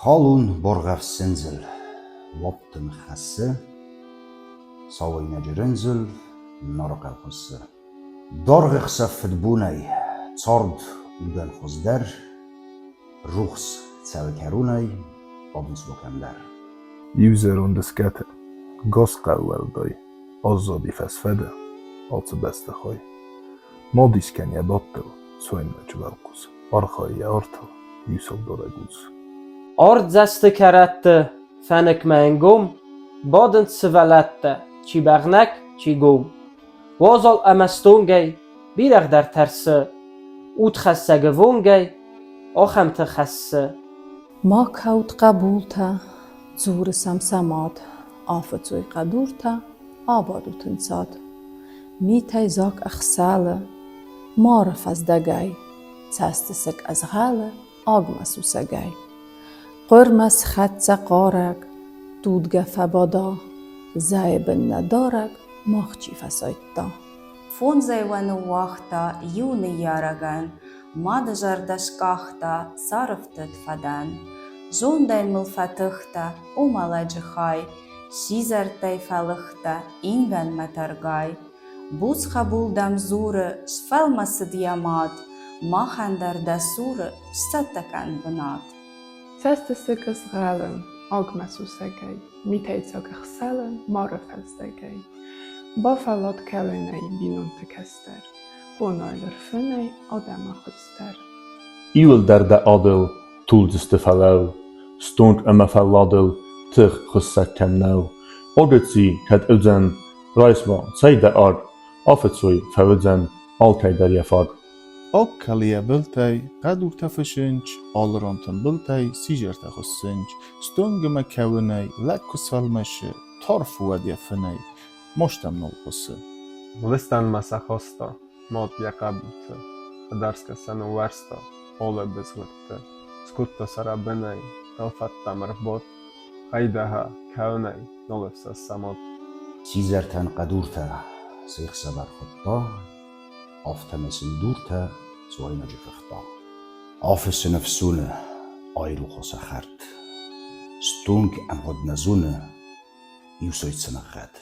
Kalun borgaf sinzel, lopten chasse, sawina gerenzel, narqa chasse. Dorgich safet bunay, tsord udel khosder, ruchs tselkerunay, odens lokender. User und das Gette, Goskaueldoi, Ozodi fesfede, also beste hoi. Modis kenya bottel, soinna čvelkus, archaia orta, Yusuf Doregus. Ord zeste karette, fenek mijn gom, bodend se velette, چی بغنک چی گم. وازال امستونگی، بیرق در ترسه، اوت خسته گوونگی، آخم تخسه. ما kaut قبولتا، زور سمسماد، آفتوی قدورتا، آبادو تنساد. میتای زاک اخساله، معرف از دگای، تستسک از غاله، آگمسو سگای. قرمس خط قارک، دودگه فبادا، زایب ندارک، ماخچی فسایتا. Фунзай вануахта, юны яраган, мадажар дашкахта, сарыфтыт фадан. Жондай мылфатыхта, умаладжихай, шизартай фалыхта, инган матаргай. Бусха булдам зуры, шфалмасыд ямад, махандар дасуры, штаттакан бынат. Testestekes ralen, agmasuszegei, mitejcak szelen, marrafelszegei. Bafallat kellenei binonte kester, honajler fönei adamachester. Iwl der adel, tuldes de falau, stond emma falladel, tig gussakem nou. Odetsi het uzen, reiswa, zei de ard, afetsui, fawizen, alkei der jafad. Okkalia bultay, qadurta fışınç, alırantın bultay, sijerta xusınç, stungma kavunay, lakkus falmaşı, tarfu adyafinay, moştam nolqusı. Listan masahosta, mod jakabuta, adarska sanu varsta, ole bezgurta, skutta sarabinay, talfatta marbot, haydaha kaunay, nolefsa samot. Sizerten qadurta, seyx sabar khutta, aftemesin durta, soina jifkhta. Afes nefsune, ayru khosakhart. Stung am hodnazune, yusoytsana khat.